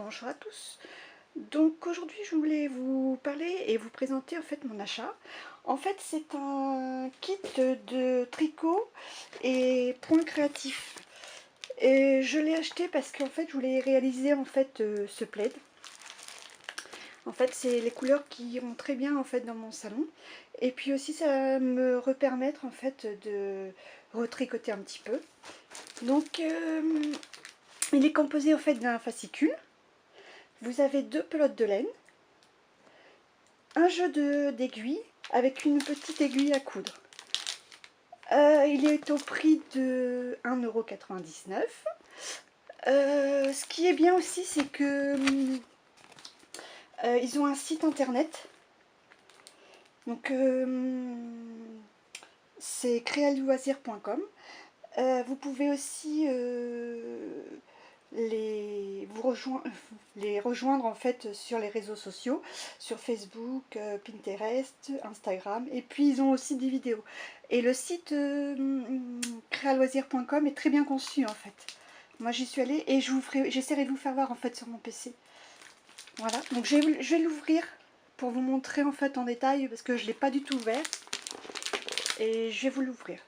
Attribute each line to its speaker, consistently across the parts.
Speaker 1: Bonjour à tous. Donc aujourd'hui je voulais vous parler et vous présenter en fait mon achat. En fait c'est un kit de tricot et point créatif. Et je l'ai acheté parce qu'en fait je voulais réaliser en fait ce plaid. En fait c'est les couleurs qui iront très bien en fait dans mon salon. Et puis aussi ça va me permettre en fait de retricoter un petit peu. Donc il est composé en fait d'un fascicule. Vous avez deux pelotes de laine, un jeu d'aiguilles avec une petite aiguille à coudre. Il est au prix de 1,99 €. Ce qui est bien aussi, c'est que ils ont un site internet. Donc c'est créaloisir.com. Vous pouvez aussi les rejoindre en fait sur les réseaux sociaux, sur Facebook, Pinterest, Instagram, et puis ils ont aussi des vidéos. Et le site créaloisir.com est très bien conçu en fait. Moi j'y suis allée et j'essaierai de vous faire voir en fait sur mon PC. Voilà, donc je vais l'ouvrir pour vous montrer en fait en détail parce que je ne l'ai pas du tout ouvert. Et je vais vous l'ouvrir.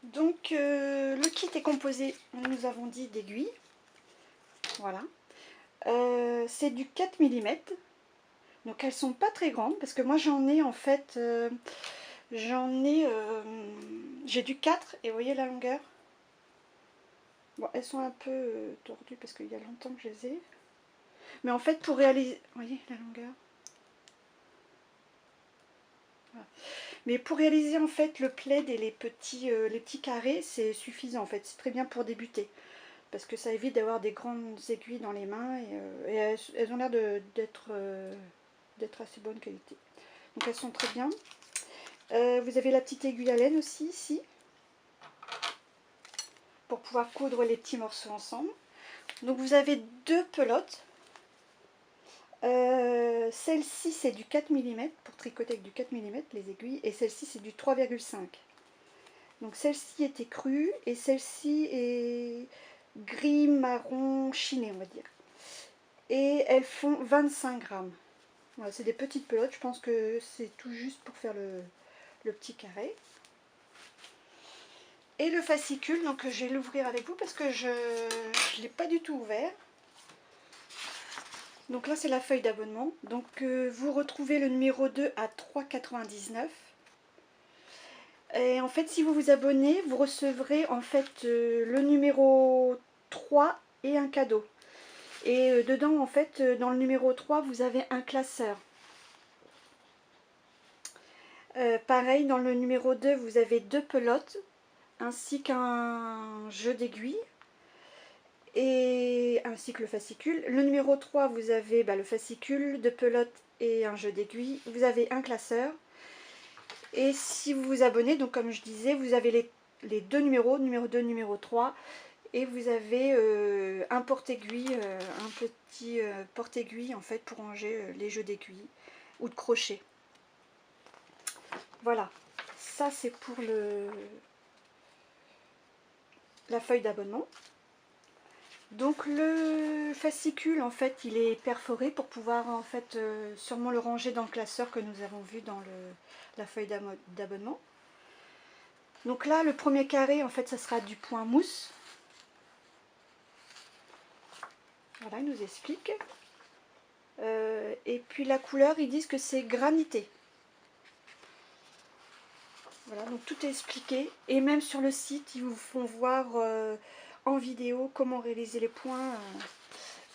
Speaker 1: Donc le kit est composé, nous avons dit, d'aiguilles. Voilà. C'est du 4 mm. Donc elles sont pas très grandes parce que moi j'en ai en fait, j'ai du 4 et vous voyez la longueur. Bon, elles sont un peu tordues parce qu'il y a longtemps que je les ai. Mais en fait pour réaliser, vous voyez la longueur. Voilà. Mais pour réaliser en fait le plaid et les petits carrés, c'est suffisant en fait, c'est très bien pour débuter. Parce que ça évite d'avoir des grandes aiguilles dans les mains et elles ont l'air d'être assez bonne qualité. Donc elles sont très bien. Vous avez la petite aiguille à laine aussi ici, pour pouvoir coudre les petits morceaux ensemble. Donc vous avez deux pelotes. Celle-ci c'est du 4 mm, pour tricoter avec du 4 mm les aiguilles, et celle-ci c'est du 3,5. Donc celle-ci est écrue et celle-ci est gris marron chiné, on va dire. Et elles font 25 grammes. Voilà, c'est des petites pelotes, je pense que c'est tout juste pour faire le petit carré. Et le fascicule, donc je vais l'ouvrir avec vous parce que je ne l'ai pas du tout ouvert. Donc là c'est la feuille d'abonnement. Donc vous retrouvez le numéro 2 à 3,99 €. Et en fait si vous vous abonnez, vous recevrez en fait le numéro 3 et un cadeau. Et dedans en fait dans le numéro 3 vous avez un classeur. Pareil dans le numéro 2 vous avez deux pelotes ainsi qu'un jeu d'aiguilles et ainsi que le fascicule. Le numéro 3 vous avez le fascicule, deux pelotes et un jeu d'aiguilles. Vous avez un classeur. Et si vous vous abonnez, donc comme je disais, vous avez les deux numéros, numéro 2, numéro 3. Et vous avez un porte-aiguille, un petit porte-aiguille en fait pour ranger les jeux d'aiguilles ou de crochet. Voilà, ça c'est pour la feuille d'abonnement. Donc le fascicule en fait il est perforé pour pouvoir en fait sûrement le ranger dans le classeur que nous avons vu dans la feuille d'abonnement. Donc là le premier carré en fait ça sera du point mousse. Voilà, il nous explique. Et puis la couleur ils disent que c'est granité. Voilà, donc tout est expliqué. Et même sur le site ils vous font voir en vidéo comment réaliser les points.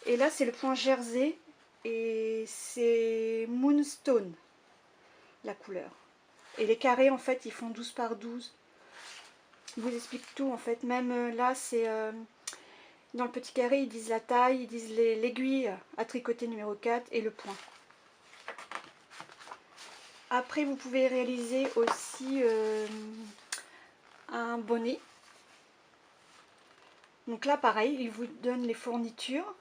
Speaker 1: Et là c'est le point jersey et c'est moonstone la couleur. Et les carrés en fait ils font 12 par 12. Ils vous expliquent tout en fait. Même là c'est dans le petit carré ils disent la taille, ils disent l'aiguille à tricoter numéro 4 et le point. Après vous pouvez réaliser aussi un bonnet. Donc là pareil ils vous donnent les fournitures.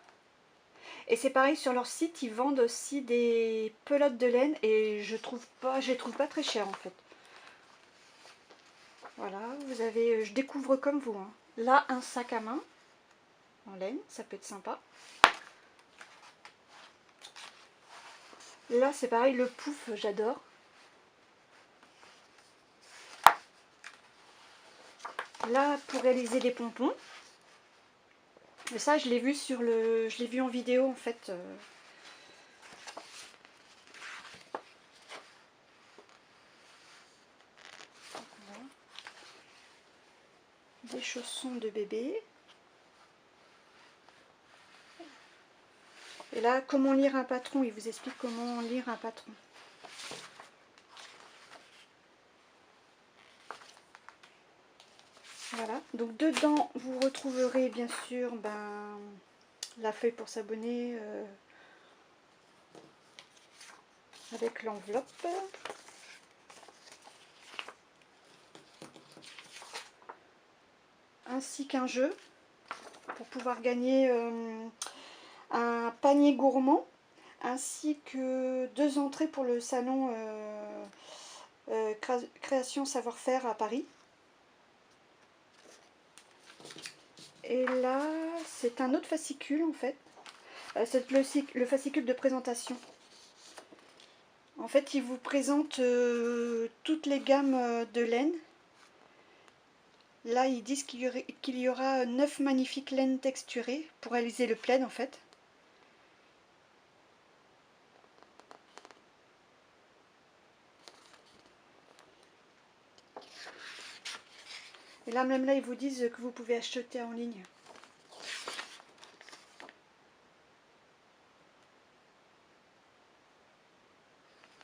Speaker 1: Et c'est pareil sur leur site, ils vendent aussi des pelotes de laine et je les trouve pas très chères en fait. Voilà, vous avez, je découvre comme vous. Hein. Là, un sac à main. en laine, ça peut être sympa. Là c'est pareil, le pouf, j'adore. Là pour réaliser des pompons. Et ça je l'ai vu sur le. Je l'ai vu en vidéo en fait. Des chaussons de bébé. Et là, comment lire un patron? Il vous explique comment lire un patron. Voilà, donc dedans, vous retrouverez bien sûr la feuille pour s'abonner avec l'enveloppe. Ainsi qu'un jeu pour pouvoir gagner un panier gourmand, ainsi que 2 entrées pour le salon Création Savoir-Faire à Paris. Et là, c'est un autre fascicule en fait. C'est le fascicule de présentation. En fait, il vous présente toutes les gammes de laine. Là, ils disent qu'il y aura 9 magnifiques laines texturées pour réaliser le plaid en fait. Et là, même là, ils vous disent que vous pouvez acheter en ligne.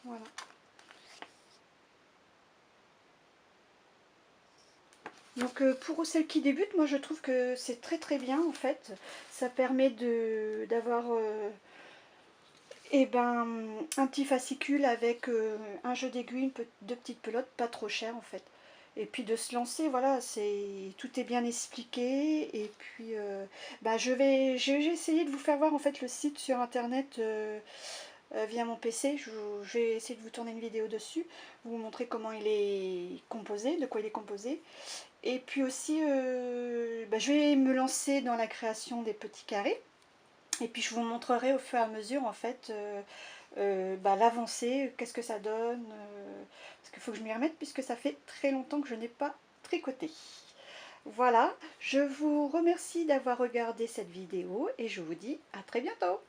Speaker 1: Voilà. Donc pour celles qui débutent, moi je trouve que c'est très très bien en fait. Ça permet d'avoir un petit fascicule avec un jeu d'aiguilles, 2 petites pelotes, pas trop cher en fait. Et puis de se lancer, voilà, tout est bien expliqué. Et puis j'ai essayé de vous faire voir en fait le site sur internet via mon PC. Je vais essayer de vous tourner une vidéo dessus, vous montrer comment il est composé, de quoi il est composé. Et puis aussi, je vais me lancer dans la création des petits carrés. Et puis je vous montrerai au fur et à mesure en fait l'avancée, qu'est-ce que ça donne. Parce qu'il faut que je m'y remette puisque ça fait très longtemps que je n'ai pas tricoté. Voilà, je vous remercie d'avoir regardé cette vidéo et je vous dis à très bientôt.